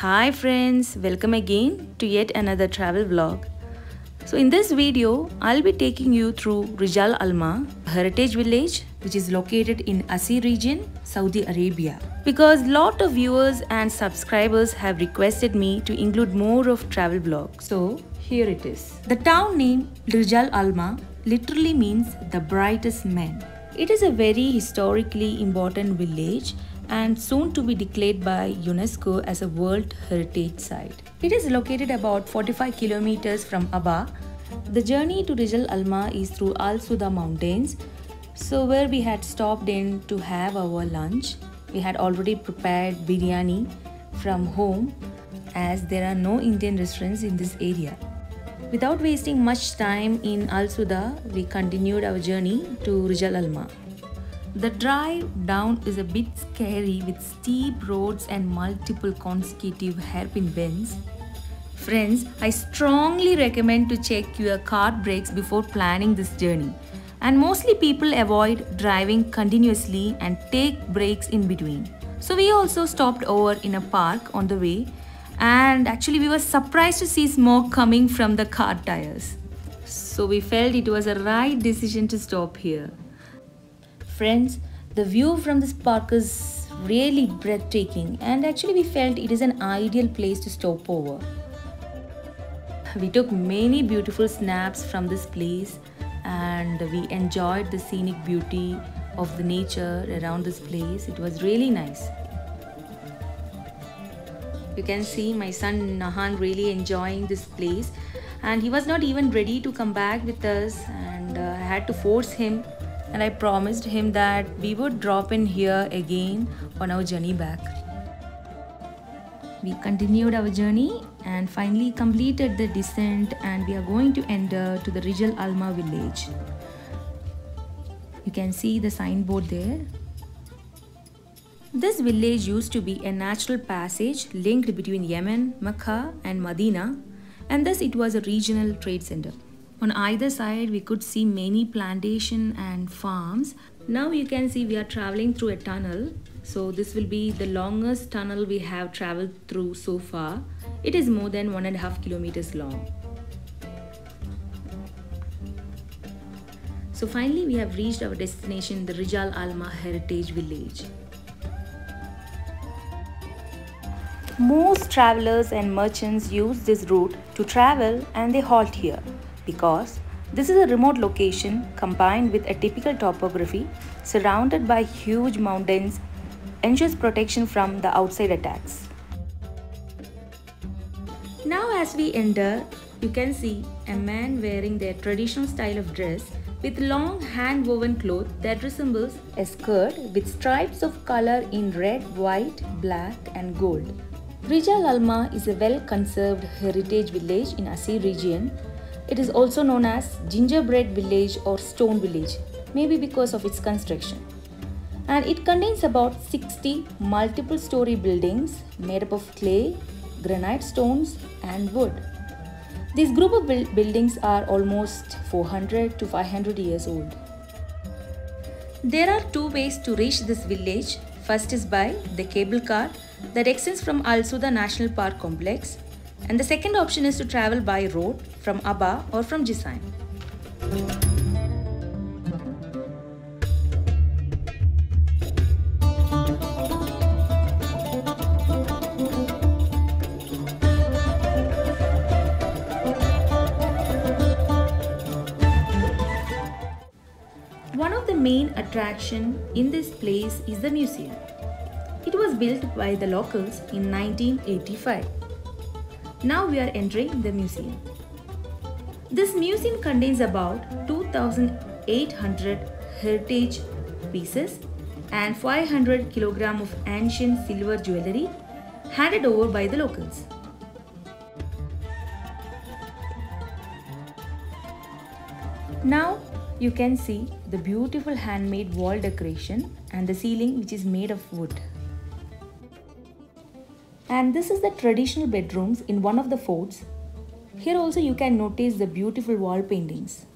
Hi friends, welcome again to yet another travel vlog. So in this video, I'll be taking you through Rijal Alma, a heritage village which is located in Asir region, Saudi Arabia. Because lot of viewers and subscribers have requested me to include more of travel vlogs. So here it is. The town name Rijal Alma literally means the brightest men. It is a very historically important village and soon to be declared by UNESCO as a World Heritage Site. It is located about 45 kilometers from Aba. The journey to Rijal Alma is through Al Suda mountains, so where we had stopped in to have our lunch. We had already prepared biryani from home as there are no Indian restaurants in this area. Without wasting much time in Al Suda, we continued our journey to Rijal Alma. The drive down is a bit scary with steep roads and multiple consecutive hairpin bends. Friends, I strongly recommend to check your car brakes before planning this journey. And mostly people avoid driving continuously and take breaks in between. So we also stopped over in a park on the way, and actually we were surprised to see smoke coming from the car tires. So we felt it was a right decision to stop here. Friends, the view from this park is really breathtaking, and actually we felt it is an ideal place to stop over. We took many beautiful snaps from this place and we enjoyed the scenic beauty of the nature around this place. It was really nice. You can see my son Nahan really enjoying this place, and he was not even ready to come back with us, and I had to force him, and I promised him that we would drop in here again on our journey back. We continued our journey and finally completed the descent, and we are going to enter to the Rijal Alma village. You can see the signboard there. This village used to be a natural passage linked between Yemen, Mecca and Medina, and thus it was a regional trade center. On either side we could see many plantation and farms. Now you can see we are traveling through a tunnel. So this will be the longest tunnel we have traveled through so far. It is more than 1.5 kilometers long. So finally we have reached our destination, the Rijal Alma Heritage Village. Most travelers and merchants use this route to travel, and they halt here because this is a remote location combined with a typical topography surrounded by huge mountains ensures protection from the outside attacks. Now as we enter, you can see a man wearing their traditional style of dress with long hand-woven cloth that resembles a skirt with stripes of color in red, white, black and gold. Rijal Alma is a well-conserved heritage village in Asir region. It is also known as gingerbread village or stone village, maybe because of its construction. And it contains about 60 multiple story buildings made up of clay, granite stones and wood. This group of buildings are almost 400 to 500 years old. There are two ways to reach this village. First is by the cable car that extends from Al Suda National Park complex, and the second option is to travel by road from Aba or from Jisain. One of the main attractions in this place is the museum. It was built by the locals in 1985. Now we are entering the museum. This museum contains about 2,800 heritage pieces and 500 kg of ancient silver jewelry handed over by the locals. Now you can see the beautiful handmade wall decoration and the ceiling which is made of wood. And this is the traditional bedrooms in one of the forts. Here also you can notice the beautiful wall paintings.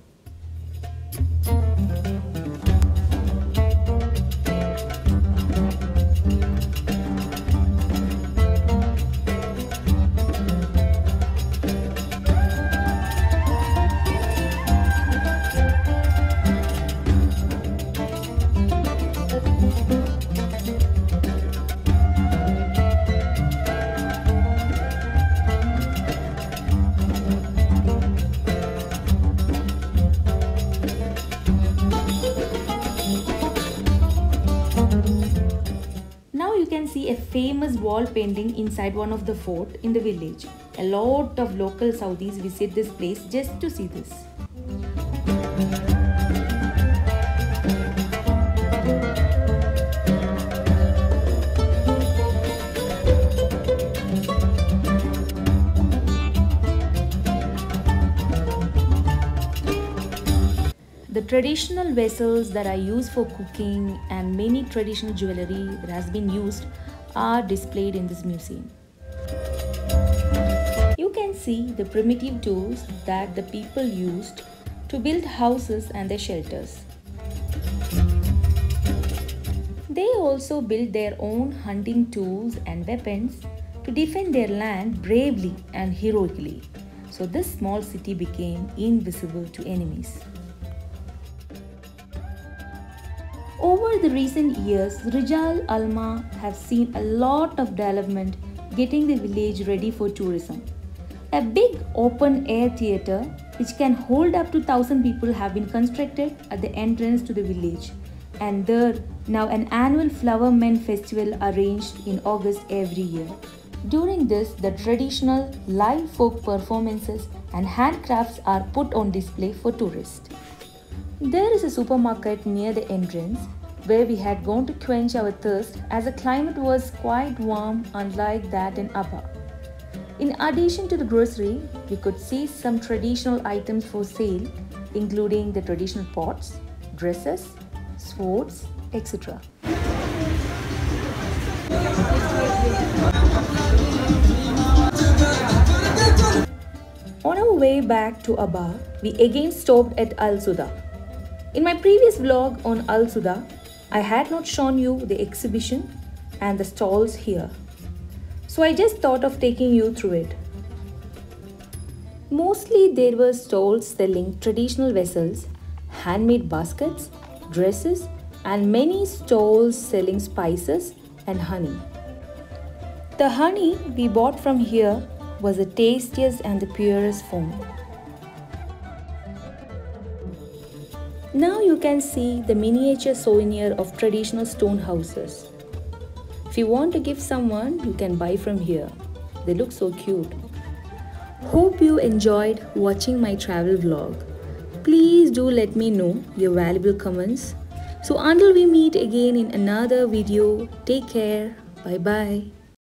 a famous wall painting inside one of the fort in the village. A lot of local Saudis visit this place just to see this. The traditional vessels that are used for cooking and many traditional jewelry that has been used are displayed in this museum. You can see the primitive tools that the people used to build houses and their shelters. They also built their own hunting tools and weapons to defend their land bravely and heroically. So this small city became invisible to enemies. Over the recent years, Rijal Alma have seen a lot of development getting the village ready for tourism. A big open air theatre which can hold up to 1,000 people have been constructed at the entrance to the village, and there now an annual Flower Men festival arranged in August every year. During this, the traditional live folk performances and handcrafts are put on display for tourists. There is a supermarket near the entrance where we had gone to quench our thirst as the climate was quite warm, unlike that in Aba. In addition to the grocery, we could see some traditional items for sale, including the traditional pots, dresses, swords, etc. On our way back to Aba, we again stopped at Al Suda. In my previous vlog on Al Suda, I had not shown you the exhibition and the stalls here. So I just thought of taking you through it. Mostly there were stalls selling traditional vessels, handmade baskets, dresses, and many stalls selling spices and honey. The honey we bought from here was the tastiest and the purest form. Now you can see the miniature souvenir of traditional stone houses. If you want to give someone, you can buy from here. They look so cute. Hope you enjoyed watching my travel vlog. Please do let me know your valuable comments. So until we meet again in another video, take care. Bye bye.